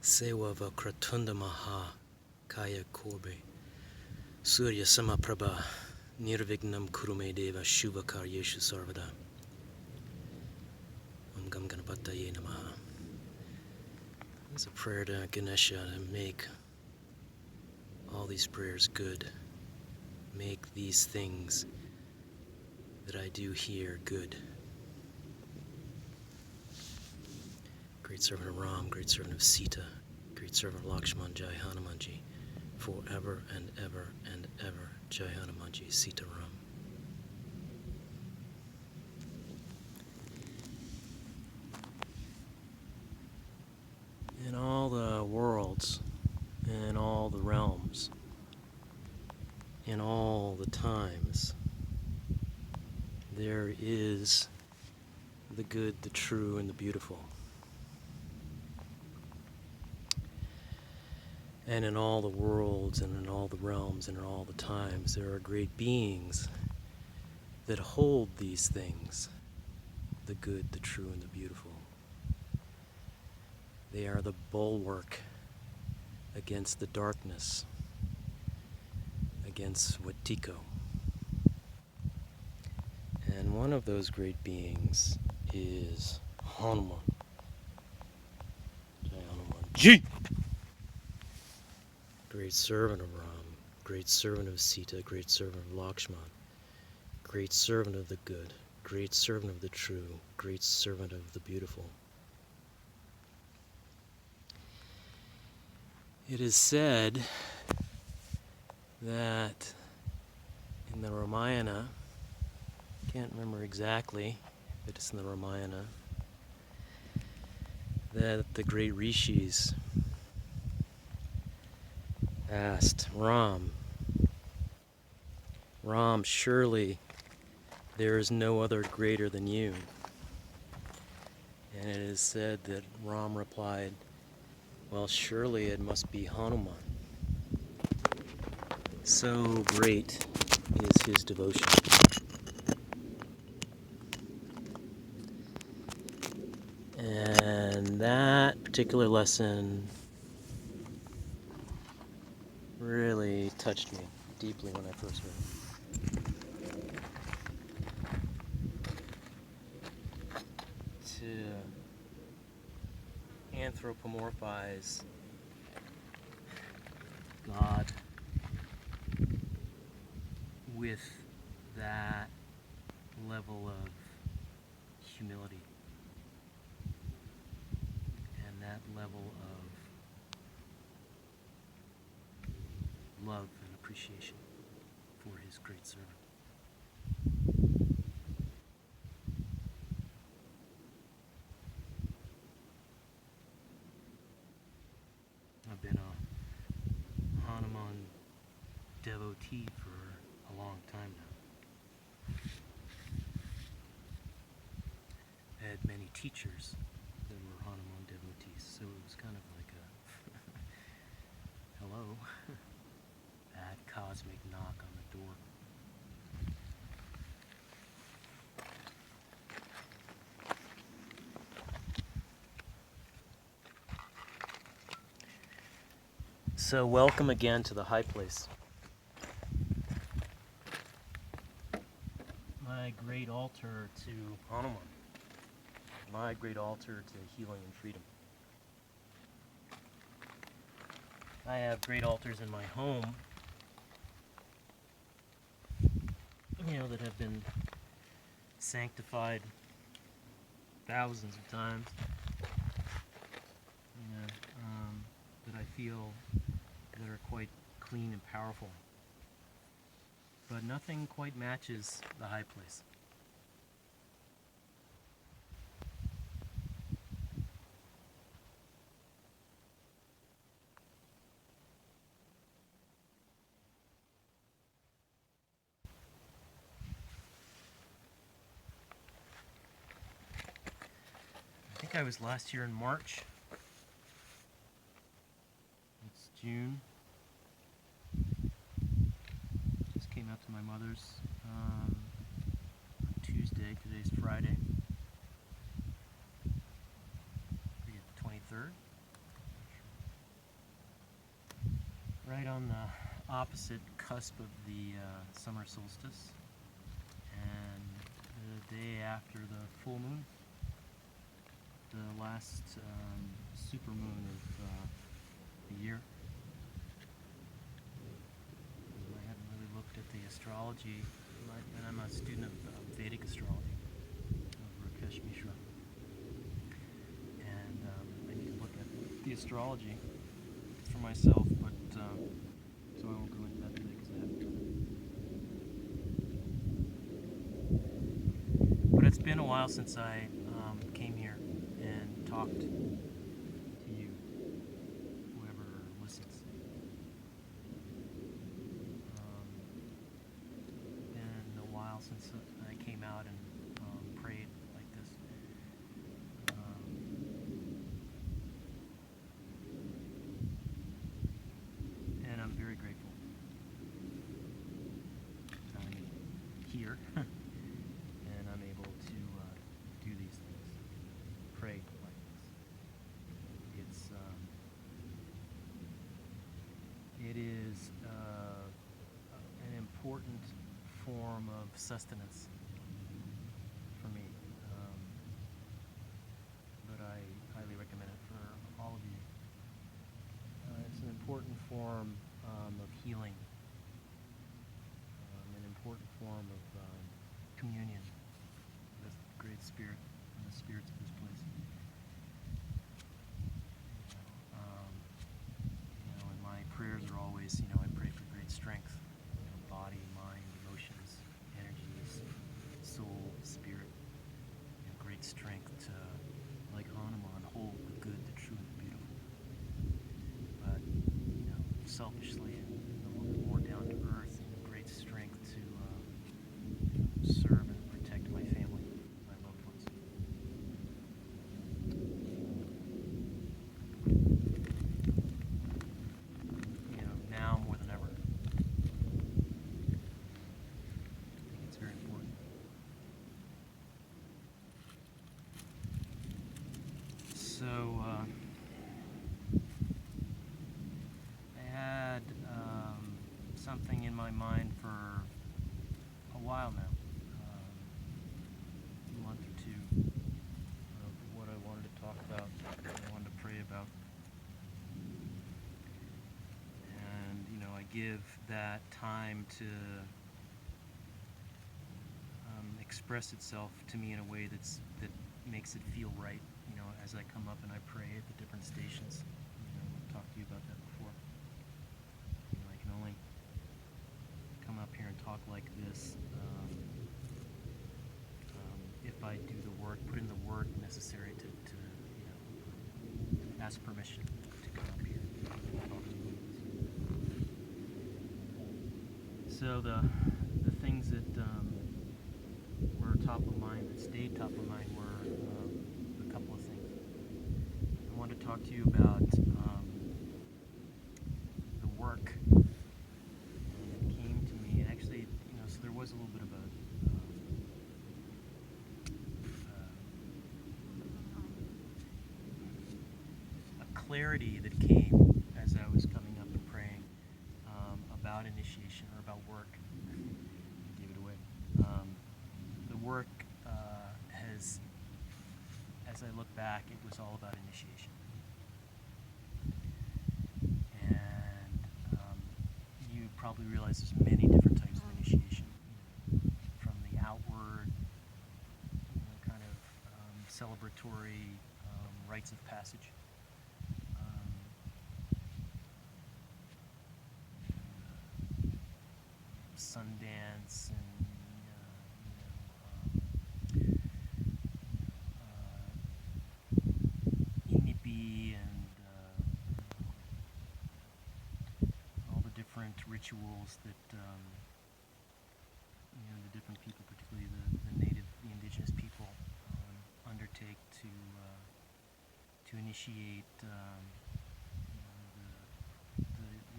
Sewa Vakratunda Maha Kaya Korbe Surya Samaprabha Nirvignam Kurume Deva Shubhakar Yeshu Sarvada Om Gam Ganapataye Namaha. It's a prayer to Ganesha to make all these prayers good. Make these things that I do here good. Great servant of Ram, great servant of Sita, great servant of Lakshman, Jai Hanumanji, forever and ever and ever, Jai Hanumanji, Sita Ram. In all the worlds, in all the realms, in all the times, there is the good, the true, and the beautiful. And in all the worlds, and in all the realms, and in all the times, there are great beings that hold these things, the good, the true, and the beautiful. They are the bulwark against the darkness, against Wetiko. And one of those great beings is Hanuman. Jai Hanuman Ji! Great servant of Ram, great servant of Sita, great servant of Lakshman, great servant of the good, great servant of the true, great servant of the beautiful. It is said that in the Ramayana, can't remember exactly, but it's in the Ramayana, that the great rishis asked Ram, surely there is no other greater than you. And it is said that Ram replied, well, surely it must be Hanuman. So great is his devotion. And that particular lesson really touched me deeply when I first heard it. To anthropomorphize God with that level of humility and that level of love and appreciation for his great servant. I've been a Hanuman devotee for a long time now. I had many teachers that were Hanuman devotees, so it was kind of like a hello, that cosmic knock on the door. So welcome again to the high place. My great altar to Hanuman. My great altar to healing and freedom. I have great altars in my home, that have been sanctified thousands of times, that I feel that are quite clean and powerful. But nothing quite matches the high place. I think I was last year in March. It's June. Just came out to my mother's on Tuesday. Today's Friday. I forget, the 23rd? right on the opposite cusp of the summer solstice, and the day after the full moon, the last super moon of the year. I haven't really looked at the astrology, and I'm a student of Vedic astrology of Rakesh Mishra, and I need to look at the astrology for myself, but so I won't go into that today because I haven't done it. But it's been a while since I came here and talked to you, whoever listens. Been a while since I came out and prayed like this. And I'm very grateful that I'm here and I'm able to do these things, pray like this. It is an important form of sustenance for me, but I highly recommend it for all of you. It's an important form of healing, an important form of communion with the Great Spirit and the spirits of this place. And my prayers are always, I pray for great strength, body, mind, emotions, energies, soul, spirit, great strength to, like Hanuman, hold the good, the true, and the beautiful. But, selfishly and a little bit more down to earth, and great strength to serve and protect my family, my loved ones. Now more than ever. I think it's very important. So, I had something in my mind for a while now, a month or two, of what I wanted to talk about, what I wanted to pray about. And, I give that time to express itself to me in a way that makes it feel right, as I come up and I pray at the different stations. I've talked to you about that before. I can only come up here and talk like this if I do the work, put in the work necessary to ask permission to come up here and talk to you. So the things that were top of mind, that stayed top of mind, were a couple of things. I wanted to talk to you about the work that came to me, and actually, so there was a little bit of a clarity that came as I was coming up and praying about initiation, or about work. I gave it away. The work as I look back, it was all about initiation. And you probably realize there's many different types of initiation, from the outward, kind of celebratory rites of passage, Sundance, and and all the different rituals that the different people, particularly the indigenous people, undertake to initiate the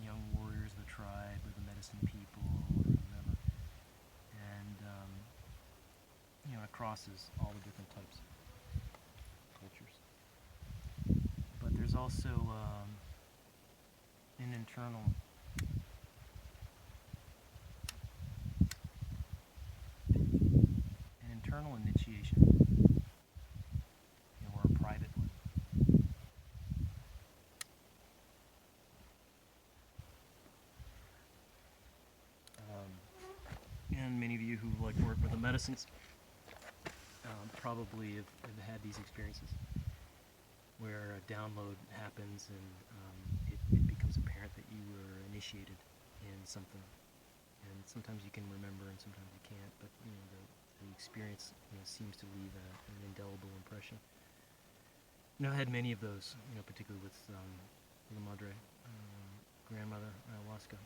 young warriors of the tribe, or the medicine people, or whatever. And it crosses all the different types of cultures. But there's also an internal and many of you who like work with the medicines probably have had these experiences where a download happens and it becomes apparent that you were initiated in something. And sometimes you can remember and sometimes you can't, but the experience seems to leave an indelible impression. I had many of those, particularly with the Madre, grandmother Ayahuasca.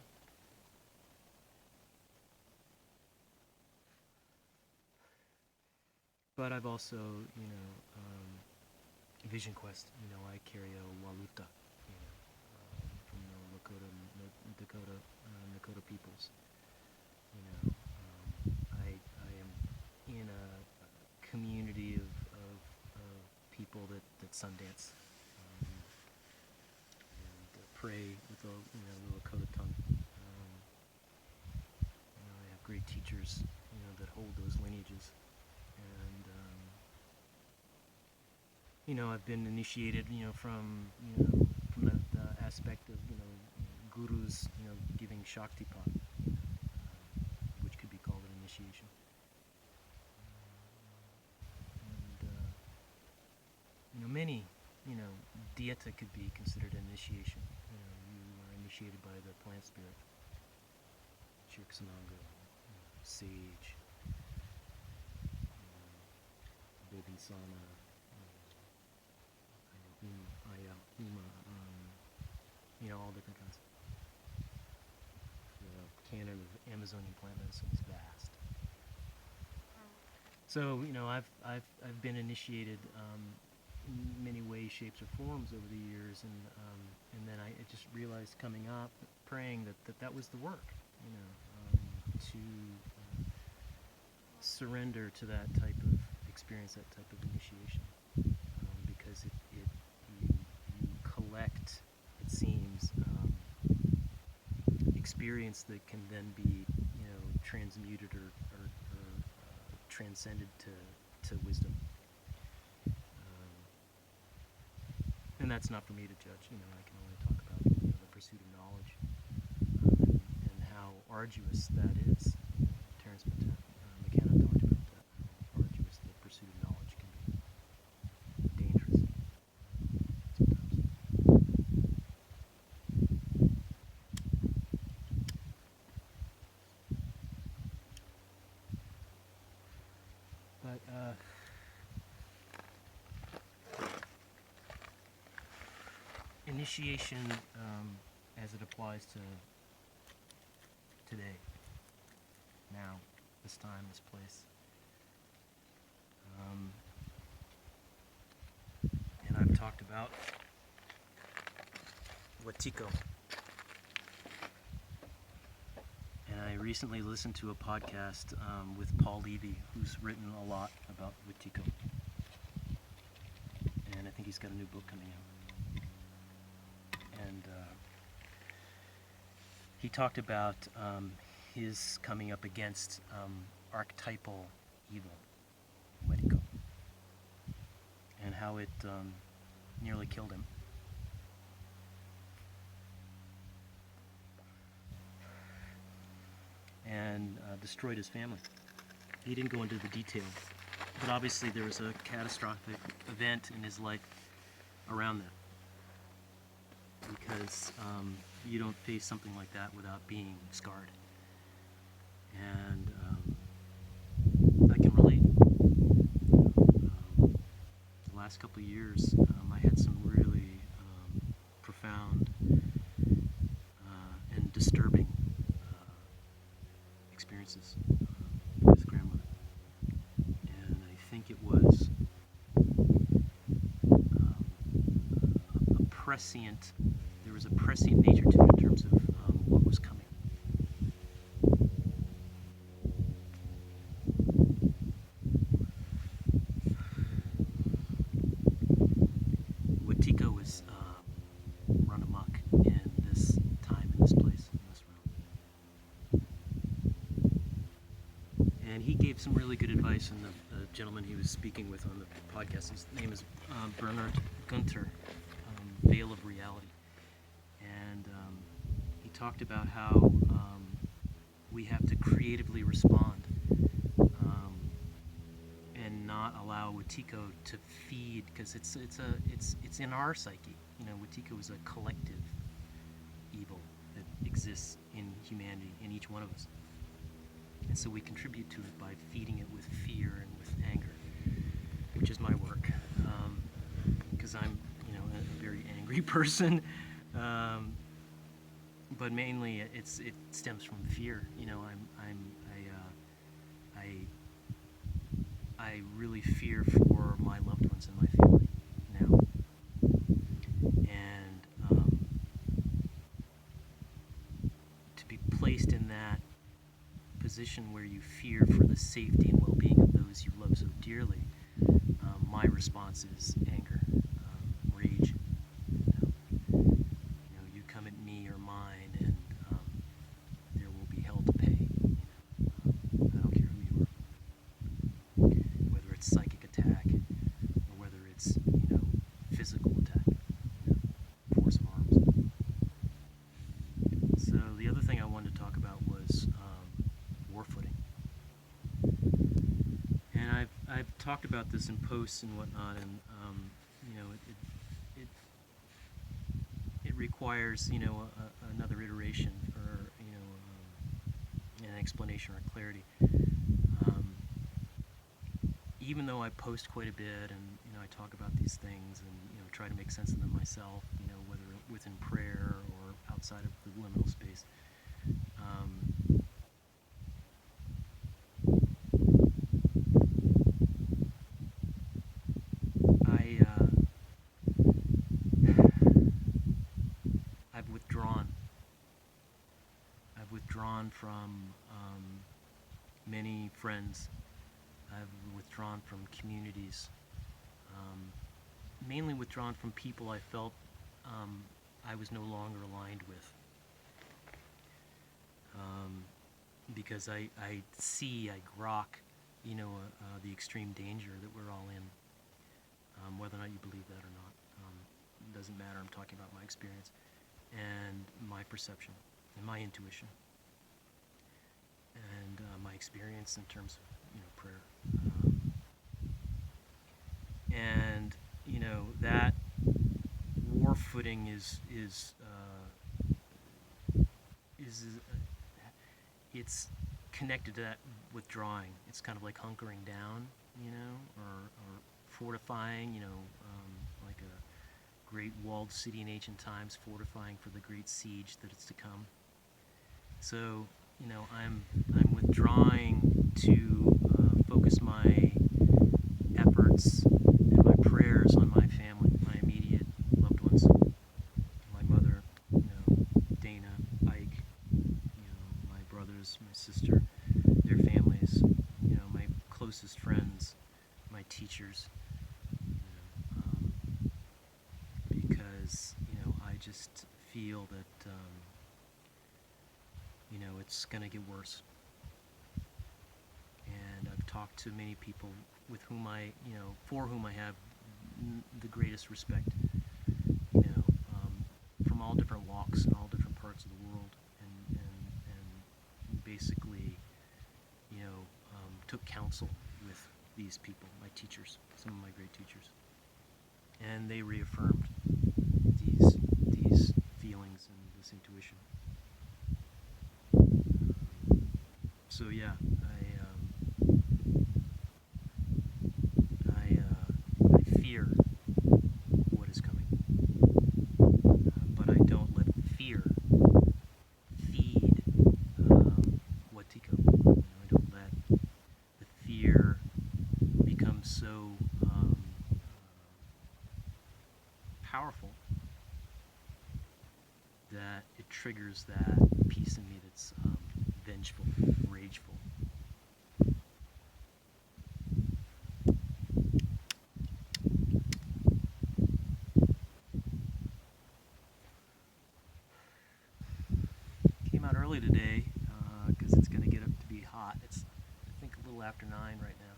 But I've also, Vision Quest, I carry a Waluta, from the Dakota peoples. I am in a community of people that Sundance and pray with the Lakota tongue. I have great teachers, that hold those lineages. And I've been initiated, from the aspect of gurus, giving Shaktipat, which could be called an initiation. And many, Dieta could be considered an initiation. You are initiated by the plant spirit, Chirksananga, sage, Bobinsana, all different kinds. The canon of Amazonian plant medicine is vast. So I've been initiated in many ways, shapes, or forms over the years, and then I just realized coming up, praying that was the work, to surrender to that type of experience, that type of initiation, because you collect, it seems, experience that can then be transmuted or transcended to wisdom. And that's not for me to judge. I can only talk about the pursuit of knowledge and how arduous that is. Terence McKenna talked about that. How arduous the pursuit of knowledge can be. Dangerous sometimes. But initiation, as it applies to today, now, this time, this place. And I've talked about Wetiko. And I recently listened to a podcast with Paul Levy, who's written a lot about Wetiko. And I think he's got a new book coming out. And he talked about his coming up against archetypal evil, Wetiko, and how it nearly killed him. And destroyed his family. He didn't go into the detail, but obviously there was a catastrophic event in his life around that. Because you don't face something like that without being scarred. And I can relate. The last couple of years, I had some really profound and disturbing experiences with grandmother. And I think it was a prescient. There was a prescient nature to it in terms of what was coming. Wetiko was run amok in this time, in this place, in this realm. And he gave some really good advice, and the gentleman he was speaking with on the podcast, his name is Bernard Gunther, Veil of Reality. And he talked about how we have to creatively respond Wetiko to feed, because it's in our psyche. Wetiko is a collective evil that exists in humanity, in each one of us. And so we contribute to it by feeding it with fear and with anger, which is my work, because I'm, a very angry person. But mainly, it stems from fear. I really fear for my loved ones and my family now, and to be placed in that position where you fear for the safety and well-being of those you love so dearly, my response is anger, rage. You come at me or mine, and there will be hell to pay. I don't care who you are, whether it's psychic attack or whether it's physical attack, force of arms. So the other thing I wanted to talk about was war footing. And I've talked about this in posts and whatnot, and it requires another iteration, or an explanation or clarity. Even though I post quite a bit, and I talk about these things, and try to make sense of them myself, whether within prayer or outside of the liminal space. I've withdrawn from many friends. I've withdrawn from communities. Mainly withdrawn from people I felt I was no longer aligned with. Because I grok, the extreme danger that we're all in. Whether or not you believe that or not, it doesn't matter. I'm talking about my experience and my perception and my intuition and my experience in terms of prayer. And that war footing is it's connected to that withdrawing. It's kind of like hunkering down, or fortifying, like a great walled city in ancient times, fortifying for the great siege that is to come. So, I'm withdrawing to focus my efforts and my prayers on my family, my immediate loved ones, my mother, Dana, Ike, my brothers, my sister, their families, my closest friends, my teachers, because I just feel that it's gonna get worse. And I've talked to many people with whom for whom I have the greatest respect, from all different walks and all different parts of the world, and basically, took counsel with these people, my teachers, some of my great teachers, and they reaffirmed these feelings and this intuition. So yeah, I fear what is coming, but I don't let fear feed Wetiko. I don't let the fear become so powerful that it triggers that piece in me that's vengeful, rageful. Came out early today because it's going to get up to be hot. It's, I think, a little after 9 right now.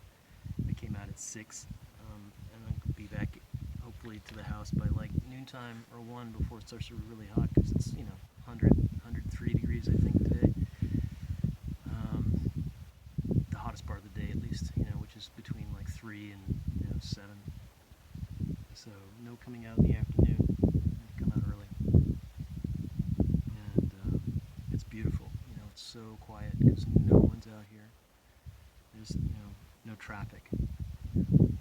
I came out at 6, and I'll be back hopefully to the house by like noontime or 1 before it starts to be really hot, because it's 103 degrees I think today. The hottest part of the day, at least, which is between like 3 and about 7. So no coming out in the afternoon. I come out early. And it's beautiful. It's so quiet because no one's out here. There's, no traffic.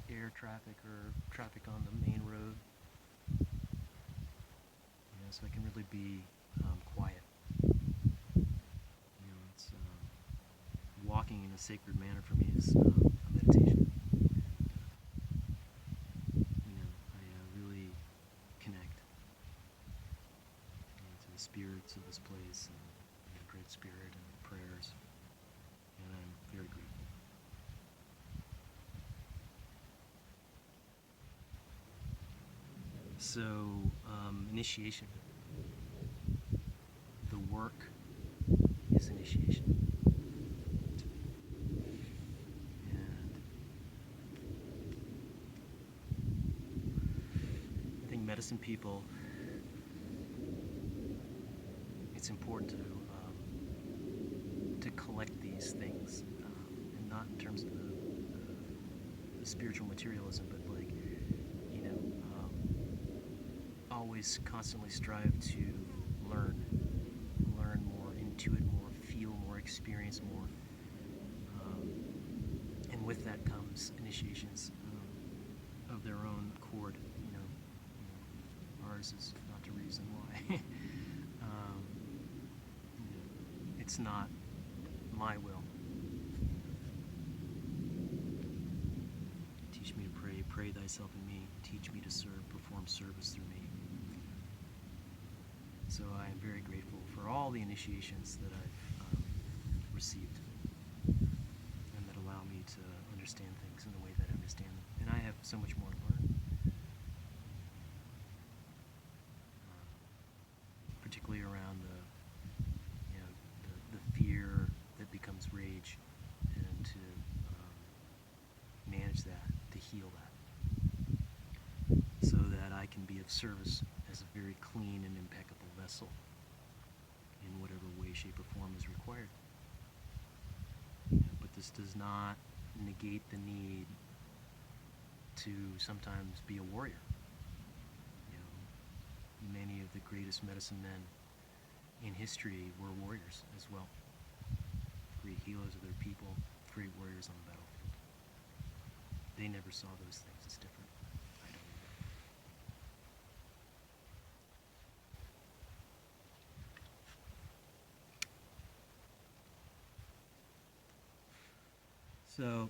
Air traffic or traffic on the main road. So I can really be quiet. It's walking in a sacred manner for me is a meditation. I really connect to the spirits of this place and the Great Spirit and the prayers, and I'm very grateful. So, initiation. The work is initiation. And I think medicine people, it's important to collect these things, and not in terms of the spiritual materialism, but always constantly strive to learn more, intuit more, feel more, experience more, and with that comes initiations of their own accord. Ours is not to reason why. It's not my will. Teach me to pray thyself in me. Teach me to serve, perform service through me. So I am very grateful for all the initiations that I've received and that allow me to understand things in the way that I understand them. And I have so much more to learn, particularly around the fear that becomes rage, and to manage that, to heal that, so that I can be of service as a very clean and impeccable vessel in whatever way, shape, or form is required. But this does not negate the need to sometimes be a warrior. Many of the greatest medicine men in history were warriors as well. Great healers of their people, great warriors on the battlefield. They never saw those things as different. I don't know. So,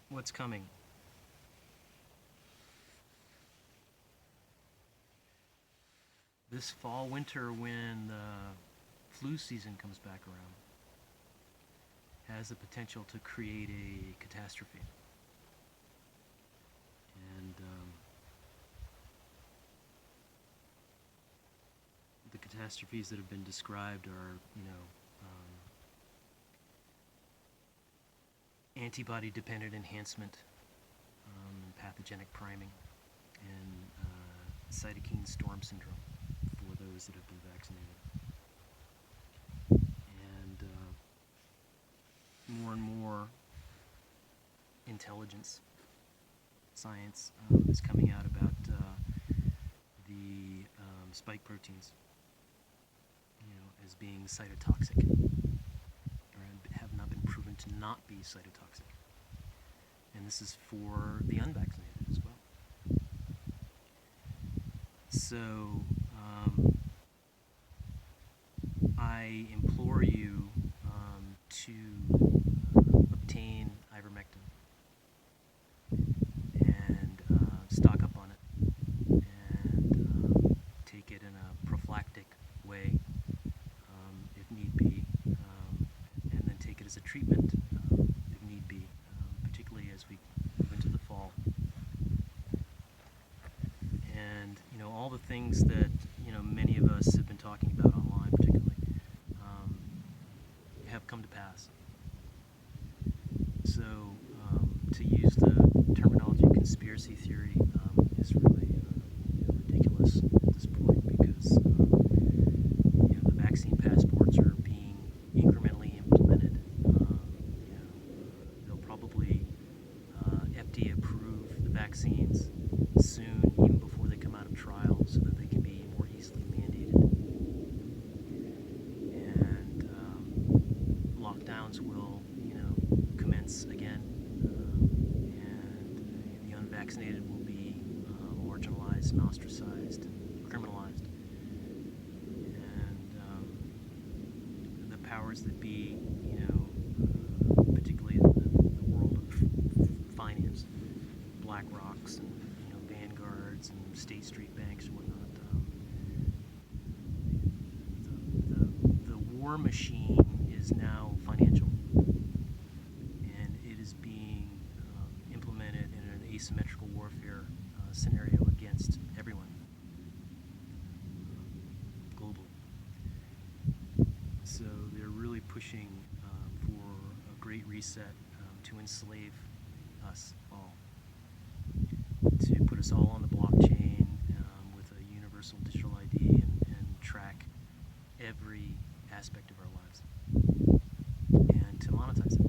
what's coming? This fall, winter, when the flu season comes back around, has the potential to create a catastrophe. And the catastrophes that have been described are, antibody-dependent enhancement, pathogenic priming, and cytokine storm syndrome for those that have been vaccinated. And more and more intelligence, science is coming out about the spike proteins, as being cytotoxic, or have not been proven to not be cytotoxic. And this is for the unvaccinated as well. So I implore you to obtain Iver-Mexican and stock up on it, and take it in a prophylactic way if need be, and then take it as a treatment if need be, particularly as we move into the fall. And all the things that many of us have been talking about online, particularly, have come to pass. So to use the terminology conspiracy theory is really ridiculous at this point, because the vaccine passports are being incrementally implemented unvaccinated will be marginalized and ostracized and criminalized. And the powers that be, particularly in the world of finance, Black Rocks and Vanguards and State Street banks and whatnot, the war machine is now financial, and it is being implemented in an asymmetrical warfare scenario against everyone globally. So they're really pushing for a great reset to enslave us all, to put us all on the blockchain with a universal digital ID and track every aspect of our lives, and to monetize it.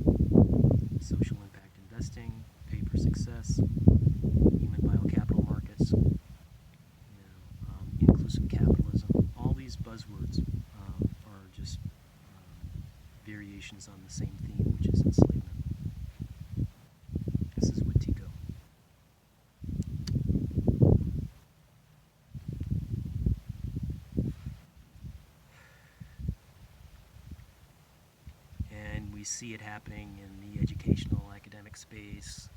Social impact investing, pay for success, human biocapital markets, inclusive capitalism. All these buzzwords are just variations on the same theme, which is enslavement. This is Wetiko. And we see it happening in the educational, academic space,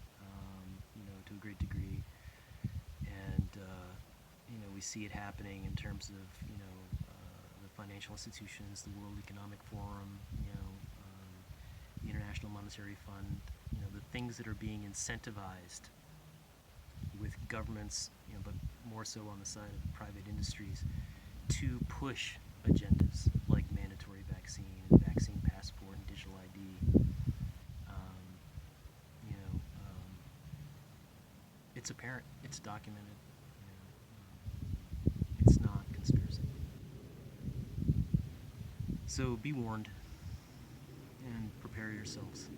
to a great degree. And, we see it happening in terms of, the financial institutions, the World Economic Forum, the International Monetary Fund, the things that are being incentivized with governments, but more so on the side of private industries, to push agendas like mandatory vaccine and vaccine passport and digital ID. It's apparent, it's documented, it's not conspiracy. So be warned and prepare yourselves.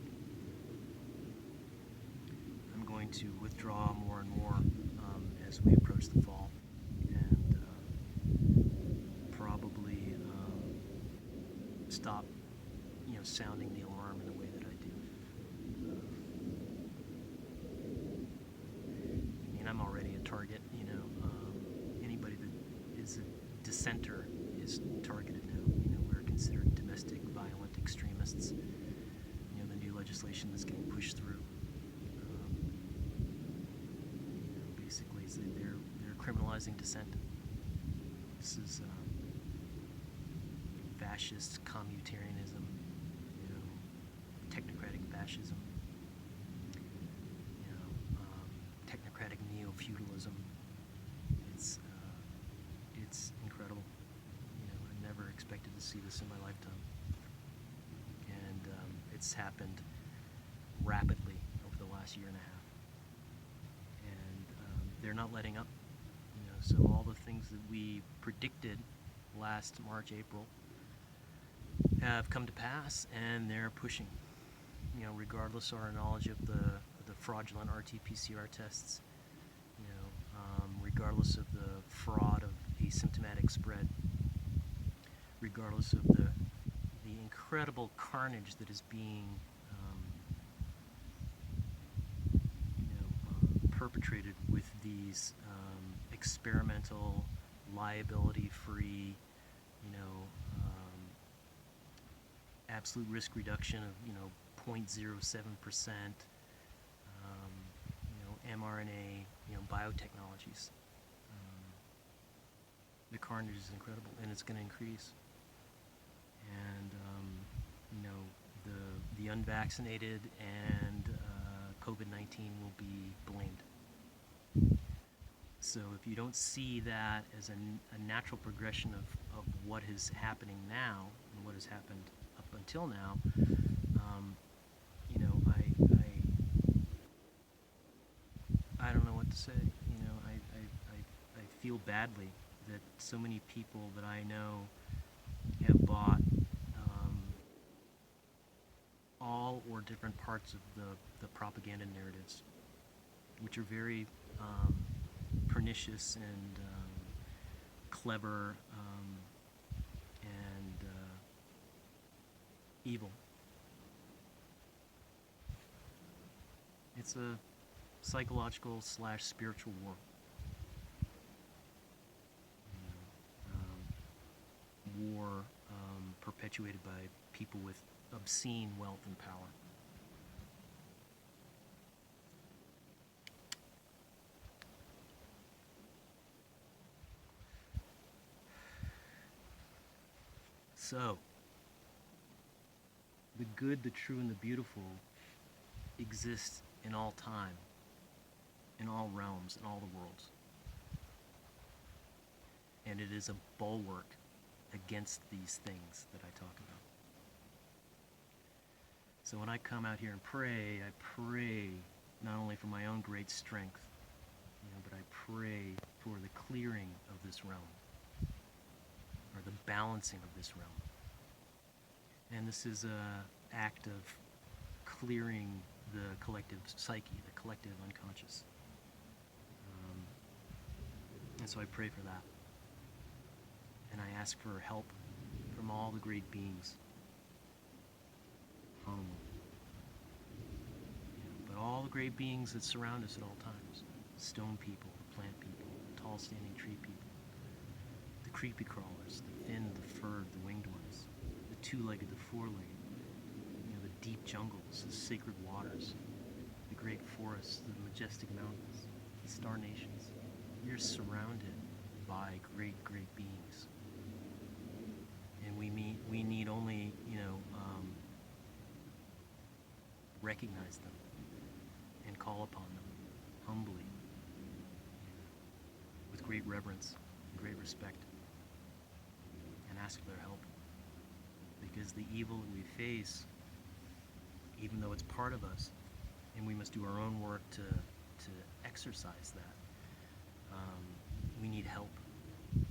I'm going to withdraw more and more as we approach the fall, and probably stop, sounding the alarm in the way that I do. I'm already a target. Anybody that is a dissenter is targeted now. We're considered domestic violent extremists. The new legislation that's getting pushed through. Basically, they're criminalizing dissent. This is fascist communitarianism, technocratic fascism, technocratic neo-feudalism. It's incredible. I never expected to see this in my lifetime, and it's happened rapidly over the last year and a half, and they're not letting up. So all the things that we predicted last March, April have come to pass, and they're pushing. Regardless of our knowledge of the fraudulent RT-PCR tests, regardless of the fraud of asymptomatic spread, regardless of the incredible carnage that is being perpetrated with these experimental, liability-free, absolute risk reduction of 0.07%, mRNA, biotechnologies. The carnage is incredible, and it's going to increase. And the unvaccinated and COVID-19 will be blamed. So if you don't see that as a natural progression of what is happening now and what has happened up until now, I don't know what to say. I feel badly that so many people that I know have bought all or different parts of the propaganda narratives, which are very pernicious and clever and evil. It's a psychological / spiritual war. War perpetuated by people with obscene wealth and power. So, the good, the true, and the beautiful exist in all time, in all realms, in all the worlds. And it is a bulwark against these things that I talk about. So when I come out here and pray, I pray not only for my own great strength, but I pray for the clearing of this realm, or the balancing of this realm. And this is an act of clearing the collective psyche, the collective unconscious. And so I pray for that. And I ask for help from all the great beings. But all the great beings that surround us at all times. Stone people, plant people, tall standing tree people, the creepy crawlers, the thin, the furred, the winged ones, the two-legged, the four-legged, the deep jungles, the sacred waters, the great forests, the majestic mountains, the star nations. You're surrounded by great, great beings. And we need only, recognize them and call upon them humbly, with great reverence and great respect, and ask for their help. Because the evil that we face, even though it's part of us, and we must do our own work to exercise that, we need help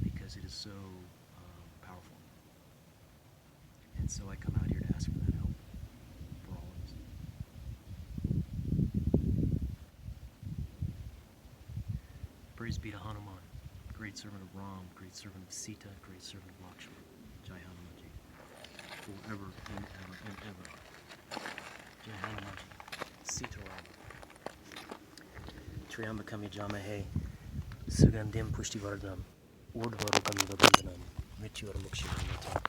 because it is so powerful. And so I come out here to ask for that help for all of us. Praise be to Hanuman, great servant of Ram, great servant of Sita, great servant of Lakshman. Jai Hanumanji. Forever and ever and ever. Jai Hanumanji. Sita Ram. Triambakam Yajamahe. Sugandhim Pushtivardhanam. Urdhvarukam Yuvabandhanam. Mrityoramukshivamata.